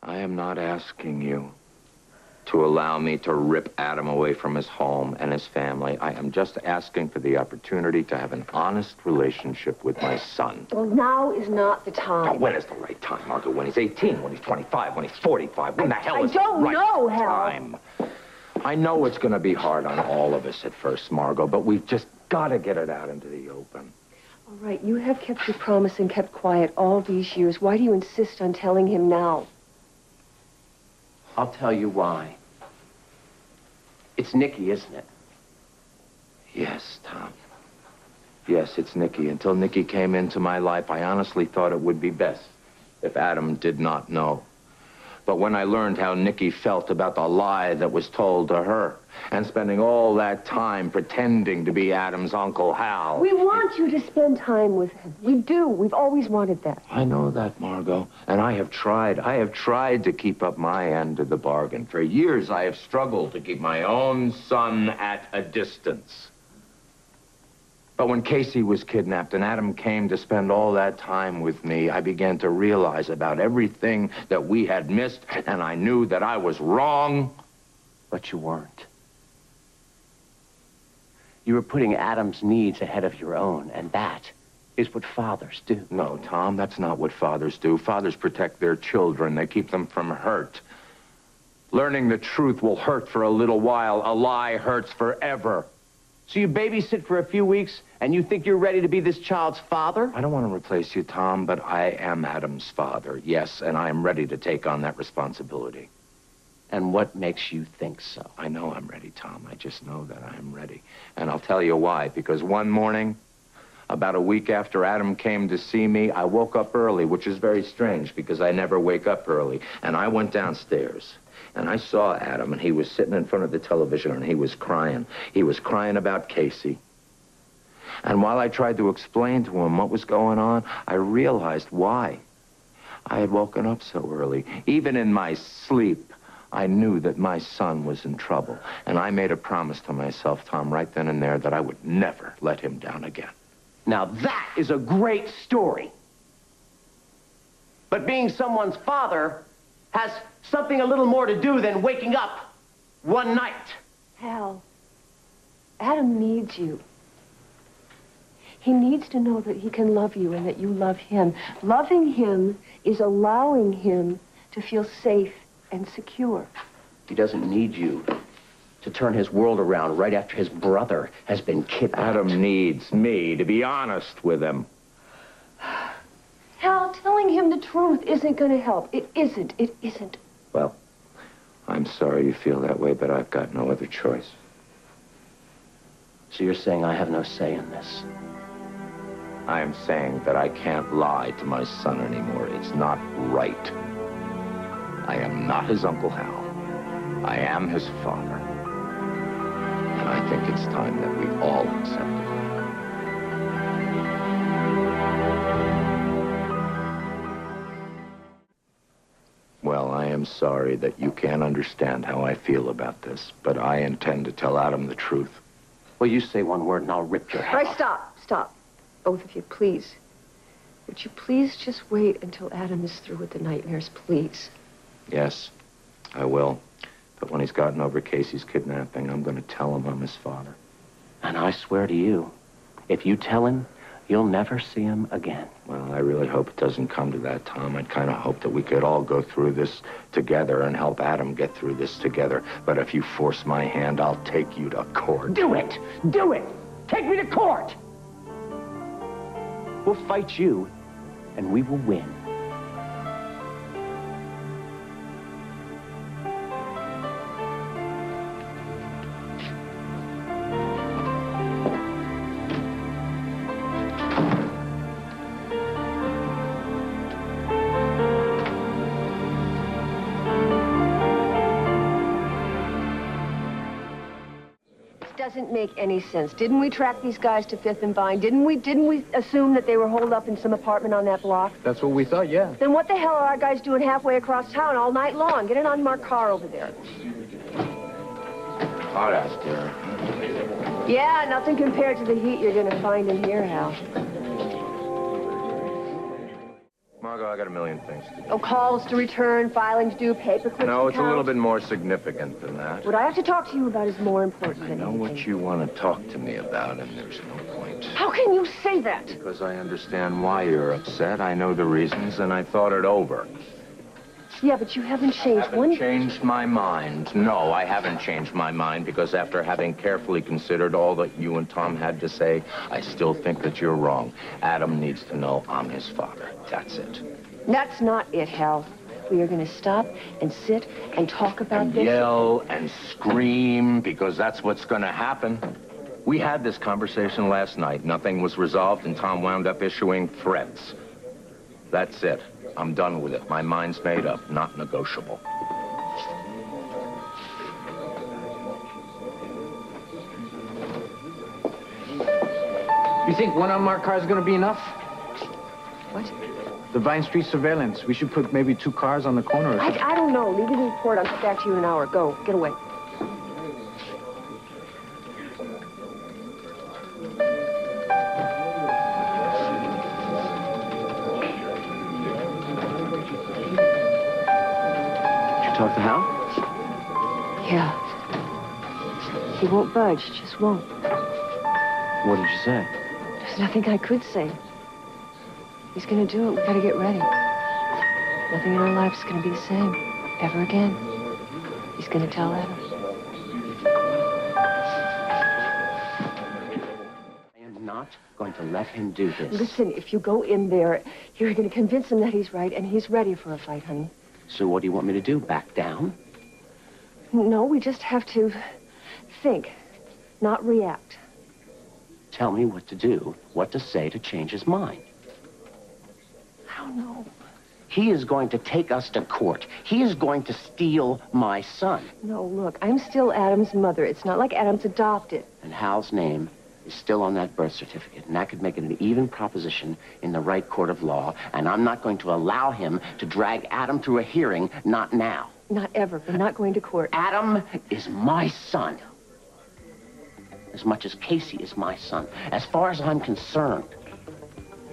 I am not asking you to allow me to rip Adam away from his home and his family. I am just asking for the opportunity to have an honest relationship with my son. Well, now is not the time. Now, when is the right time, Margo? When he's 18, when he's 25, when he's 45? When the hell is the right time? I know it's going to be hard on all of us at first, Margo, but we've just got to get it out into the open. All right, you have kept your promise and kept quiet all these years. Why do you insist on telling him now? I'll tell you why. It's Nicky, isn't it? Yes, Tom. Yes, it's Nicky. Until Nicky came into my life, I honestly thought it would be best if Adam did not know. But when I learned how Nicky felt about the lie that was told to her, and spending all that time pretending to be Adam's Uncle Hal... We want you to spend time with him. We do. We've always wanted that. I know that, Margo. And I have tried. I have tried to keep up my end of the bargain. For years, I have struggled to keep my own son at a distance. But when Casey was kidnapped and Adam came to spend all that time with me, I began to realize about everything that we had missed, and I knew that I was wrong. But you weren't. You were putting Adam's needs ahead of your own, and that is what fathers do. No, Tom, that's not what fathers do. Fathers protect their children. They keep them from hurt. Learning the truth will hurt for a little while. A lie hurts forever. So you babysit for a few weeks, and you think you're ready to be this child's father? I don't want to replace you, Tom, but I am Adam's father, yes, and I am ready to take on that responsibility. And what makes you think so? I know I'm ready, Tom. I just know that I am ready. And I'll tell you why. Because one morning, about a week after Adam came to see me, I woke up early, which is very strange because I never wake up early. And I went downstairs. And I saw Adam, and he was sitting in front of the television, and he was crying. He was crying about Casey. And while I tried to explain to him what was going on, I realized why. I had woken up so early. Even in my sleep, I knew that my son was in trouble. And I made a promise to myself, Tom, right then and there, that I would never let him down again. Now that is a great story. But being someone's father has something a little more to do than waking up one night. Hal, Adam needs you. He needs to know that he can love you and that you love him. Loving him is allowing him to feel safe and secure. He doesn't need you to turn his world around right after his brother has been kidnapped. Adam needs me to be honest with him. Hal, telling him the truth isn't going to help. It isn't. It isn't. Well, I'm sorry you feel that way, but I've got no other choice. So you're saying I have no say in this? I am saying that I can't lie to my son anymore. It's not right. I am not his Uncle Hal. I am his father. And I think it's time that we all accept it. Well, I am sorry that you can't understand how I feel about this, but I intend to tell Adam the truth. Well, you say one word and I'll rip your head off. Right, stop. Stop. Both of you, please. Would you please just wait until Adam is through with the nightmares, please? Yes, I will. But when he's gotten over Casey's kidnapping, I'm going to tell him I'm his father. And I swear to you, if you tell him, you'll never see him again. Well, I really hope it doesn't come to that, Tom. I'd kind of hope that we could all go through this together and help Adam get through this together. But if you force my hand, I'll take you to court. Do it! Do it! Take me to court! We'll fight you, and we will win. Doesn't make any sense. Didn't we track these guys to 5th and Vine? Didn't we assume that they were holed up in some apartment on that block? That's what we thought, yeah. Then what the hell are our guys doing halfway across town all night long? Get an unmarked car over there. Hot out there. Yeah, nothing compared to the heat you're gonna find in here, Hal. Margo, Margo, I got a million things to do. Oh, calls to return, filing to do, paper clips No, to it's a little count. bit more significant than that. What I have to talk to you about is more important I than know anything. what you want to talk to me about, and there's no point. How can you say that? Because I understand why you're upset. I know the reasons, and I thought it over. Yeah, but you haven't changed I one... haven't changed my mind. No, I haven't changed my mind, because after having carefully considered all that you and Tom had to say, I still think that you're wrong. Adam needs to know I'm his father. That's it. That's not it, Hal. We are going to stop and sit and talk about And this. yell and scream, because that's what's going to happen. We had this conversation last night. Nothing was resolved, and Tom wound up issuing threats. That's it. I'm done with it. My mind's made up, not negotiable. You think one unmarked car is going to be enough? What? The Vine Street surveillance. We should put maybe 2 cars on the corner or something. I don't know. Leave it in the report. I'll get back to you in an hour. Go. Get away. Talk to Hal? Yeah. He won't budge. Just won't. What did you say? There's nothing I could say. He's gonna do it. We gotta get ready. Nothing in our life is gonna be the same. Ever again. He's gonna tell Adam. I am not going to let him do this. Listen, if you go in there, you're gonna convince him that he's right, and he's ready for a fight, honey. So what do you want me to do? Back down? No, we just have to think, not react. Tell me what to do, what to say to change his mind. I don't know. He is going to take us to court. He is going to steal my son. No, look, I'm still Adam's mother. It's not like Adam's adopted. And Hal's name is still on that birth certificate, and that could make it an even proposition in the right court of law, and I'm not going to allow him to drag Adam through a hearing, not now. Not ever. We're not going to court. Adam is my son. As much as Casey is my son. As far as I'm concerned,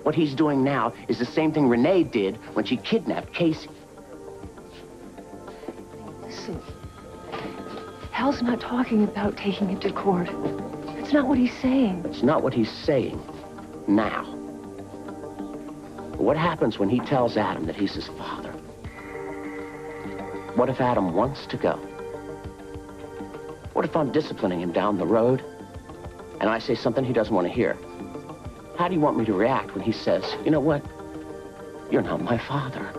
what he's doing now is the same thing Renee did when she kidnapped Casey. Listen, Hal's not talking about taking it to court. That's not what he's saying. It's not what he's saying now. But what happens when he tells Adam that he's his father? What if Adam wants to go? What if I'm disciplining him down the road and I say something he doesn't want to hear? How do you want me to react when he says, you know what? You're not my father.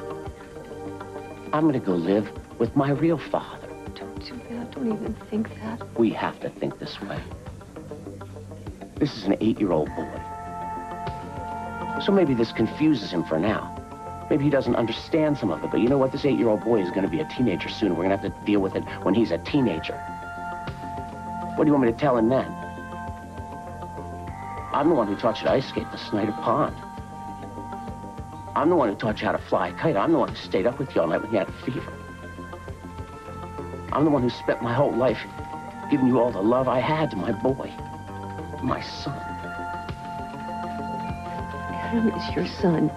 I'm going to go live with my real father. Don't do that. Don't even think that. We have to think this way. This is an 8-year-old boy. So maybe this confuses him for now. Maybe he doesn't understand some of it, but you know what? This 8-year-old boy is going to be a teenager soon. We're going to have to deal with it when he's a teenager. What do you want me to tell him then? I'm the one who taught you to ice skate the Snyder Pond. I'm the one who taught you how to fly a kite. I'm the one who stayed up with you all night when you had a fever. I'm the one who spent my whole life giving you all the love I had to my boy, my son. Adam is your son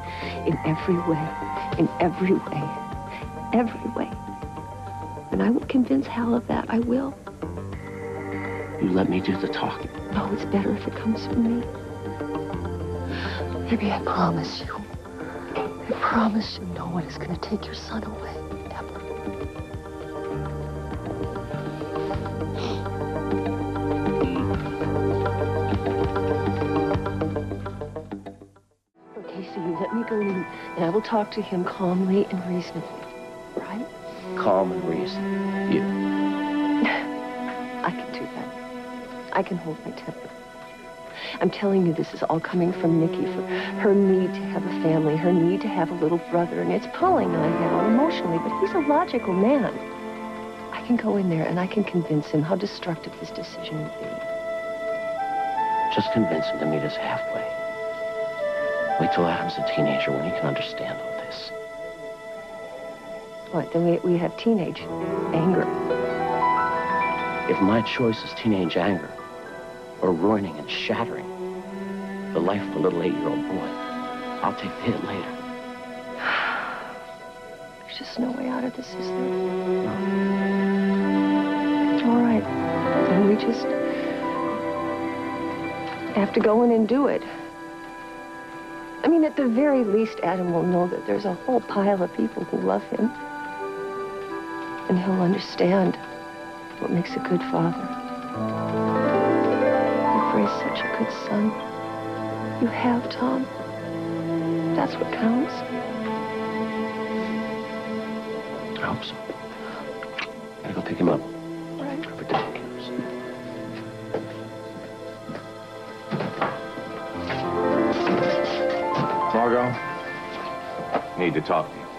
in every way. In every way. Every way. And I will convince Hal of that. I will. You let me do the talking. No, it's better if it comes from me. Baby, I promise you. I promise you no one is going to take your son away. Ever. Okay, so you let me go in, and I will talk to him calmly and reasonably. Right? Calm and reason. You. I can do that. I can hold my temper. I'm telling you, this is all coming from Nikki for her need to have a family, her need to have a little brother, and it's pulling on him emotionally, but he's a logical man. I can go in there and I can convince him how destructive this decision would be. Just convince him to meet us halfway. Wait till Adam's a teenager when he can understand all this. What, then we have teenage anger. If my choice is teenage anger, or ruining and shattering the life of a little 8-year-old boy, I'll take the hit later. just no way out of this, is there? All right. Then we just have to go in and do it. I mean, at the very least, Adam will know that there's a whole pile of people who love him. And he'll understand what makes a good father. You've raised such a good son. You have, Tom. That's what counts. I hope so. Gotta go pick him up. Right. Put the painkillers. Margo, need to talk to you.